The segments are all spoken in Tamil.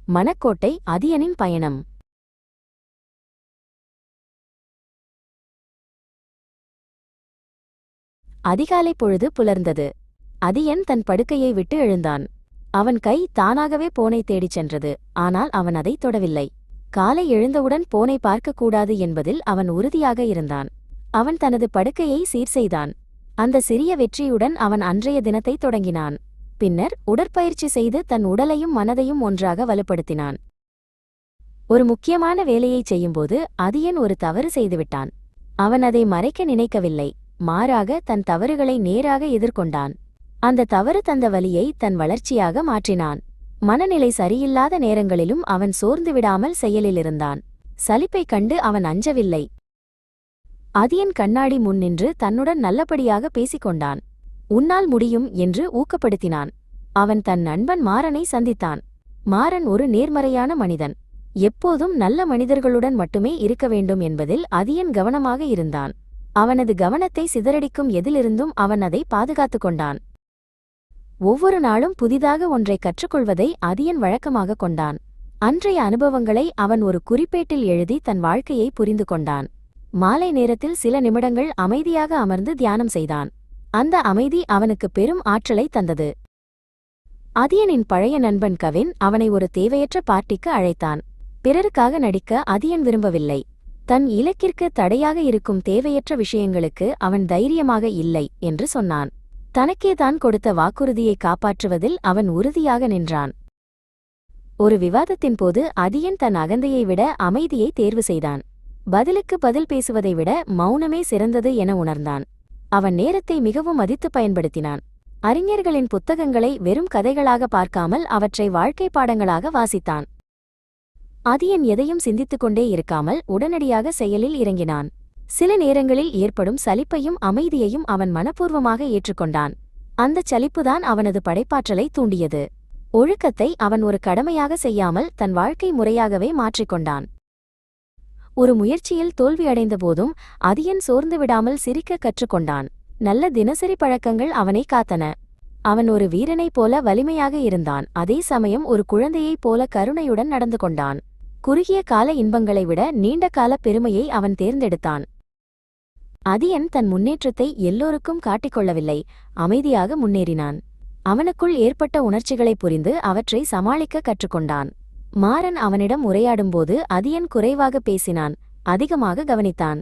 மணக்கோட்டை அதியனின் பயணம். அதிகாலை பொழுது புலர்ந்தது. அதியன் தன் படுக்கையை விட்டு எழுந்தான். அவன் கை தானாகவே போனை தேடிச் சென்றது. ஆனால் அவன் அதை தொடவில்லை. காலை எழுந்தவுடன் போனை பார்க்கக்கூடாது என்பதில் அவன் உறுதியாக இருந்தான். அவன் தனது படுக்கையை சீர் செய்தான். அந்த சிறிய வெற்றியுடன் அவன் அன்றைய தினத்தை தொடங்கினான். பின்னர் உடற்பயிற்சி செய்து தன் உடலையும் மனதையும் ஒன்றாக வலுப்படுத்தினான். ஒரு முக்கியமான வேலையைச் செய்யும்போது அதியன் ஒரு தவறு செய்துவிட்டான். அவன் அதை மறைக்க நினைக்கவில்லை. மாறாக தன் தவறுகளை நேராக எதிர்கொண்டான். அந்த தவறு தந்த வலியை தன் வளர்ச்சியாக மாற்றினான். மனநிலை சரியில்லாத நேரங்களிலும் அவன் சோர்ந்துவிடாமல் செயலிலிருந்தான். சலிப்பைக் கண்டு அவன் அஞ்சவில்லை. அதியன் கண்ணாடி முன் நின்று தன்னுடன் நல்லபடியாக பேசிக்கொண்டான். உன்னால் முடியும் என்று ஊக்கப்படுத்தினான். அவன் தன் நண்பன் மாறனை சந்தித்தான். மாறன் ஒரு நேர்மறையான மனிதன். எப்போதும் நல்ல மனிதர்களுடன் மட்டுமே இருக்க வேண்டும் என்பதில் அதியன் கவனமாக இருந்தான். அவனது கவனத்தை சிதறடிக்கும் எதிலிருந்தும் அவன் அதை பாதுகாத்துக் கொண்டான். ஒவ்வொரு நாளும் புதிதாக ஒன்றை கற்றுக்கொள்வதை அதியன் வழக்கமாக கொண்டான். அன்றைய அனுபவங்களை அவன் ஒரு குறிப்பேட்டில் எழுதி தன் வாழ்க்கையை புரிந்து கொண்டான். மாலை நேரத்தில் சில நிமிடங்கள் அமைதியாக அமர்ந்து தியானம் செய்தான். அந்த அமைதி அவனுக்கு பெரும் ஆற்றலை தந்தது. அதியனின் பழைய நண்பன் கவின் அவனை ஒரு தேவையற்ற பார்ட்டிக்கு அழைத்தான். பிறருக்காக நடிக்க அதியன் விரும்பவில்லை. தன் இலக்கிற்கு தடையாக இருக்கும் தேவையற்ற விஷயங்களுக்கு அவன் தைரியமாக இல்லை என்று சொன்னான். தனக்கேதான் கொடுத்த வாக்குறுதியை காப்பாற்றுவதில் அவன் உறுதியாக நின்றான். ஒரு விவாதத்தின் போது அதியன் தன் அகந்தையை விட அமைதியை தேர்வு செய்தான். பதிலுக்கு பதில் பேசுவதை விட மௌனமே சிறந்தது என உணர்ந்தான். அவன் நேரத்தை மிகவும் மதித்து பயன்படுத்தினான். அறிஞர்களின் புத்தகங்களை வெறும் கதைகளாக பார்க்காமல் அவற்றை வாழ்க்கை பாடங்களாக வாசித்தான். அதியன் எதையும் சிந்தித்துக் கொண்டே இருக்காமல் உடனடியாக செயலில் இறங்கினான். சில நேரங்களில் ஏற்படும் சலிப்பையும் அமைதியையும் அவன் மனப்பூர்வமாக ஏற்றுக்கொண்டான். அந்தச் சலிப்புதான் அவனது படைப்பாற்றலை தூண்டியது. ஒழுக்கத்தை அவன் ஒரு கடமையாக செய்யாமல் தன் வாழ்க்கை முறையாகவே மாற்றிக்கொண்டான். ஒரு முயற்சியில் தோல்வியடைந்த போதும் அதியன் சோர்ந்துவிடாமல் சிரிக்க கற்றுக்கொண்டான். நல்ல தினசரி பழக்கங்கள் அவனை காத்தன. அவன் ஒரு வீரனைப் போல வலிமையாக இருந்தான். அதே சமயம் ஒரு குழந்தையைப் போல கருணையுடன் நடந்து கொண்டான். குறுகிய கால இன்பங்களை விட நீண்ட கால பெருமையை அவன் தேர்ந்தெடுத்தான். அதியன் தன் முன்னேற்றத்தை எல்லோருக்கும் காட்டிக்கொள்ளவில்லை. அமைதியாக முன்னேறினான். அவனுக்குள் ஏற்பட்ட உணர்ச்சிகளை புரிந்து அவற்றை சமாளிக்க கற்றுக்கொண்டான். மாறன் அவனிடம் உரையாடும்போது அதியன் குறைவாக பேசினான். அதிகமாக கவனித்தான்.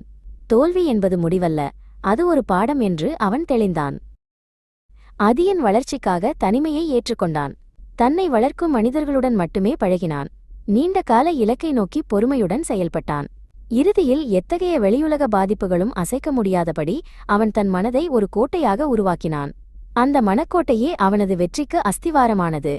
தோல்வி என்பது முடிவல்ல, அது ஒரு பாடம் என்று அவன் தெளிந்தான். அதியன் வளர்ச்சிக்காக தனிமையை ஏற்றுக்கொண்டான். தன்னை வளர்க்கும் மனிதர்களுடன் மட்டுமே பழகினான். நீண்ட கால இலக்கை நோக்கி பொறுமையுடன் செயல்பட்டான். இறுதியில் எத்தகைய வெளியுலக பாதிப்புகளும் அசைக்க முடியாதபடி அவன் தன் மனதை ஒரு கோட்டையாக உருவாக்கினான். அந்த மனக்கோட்டையே அவனது வெற்றிக்கு அஸ்திவாரமானது.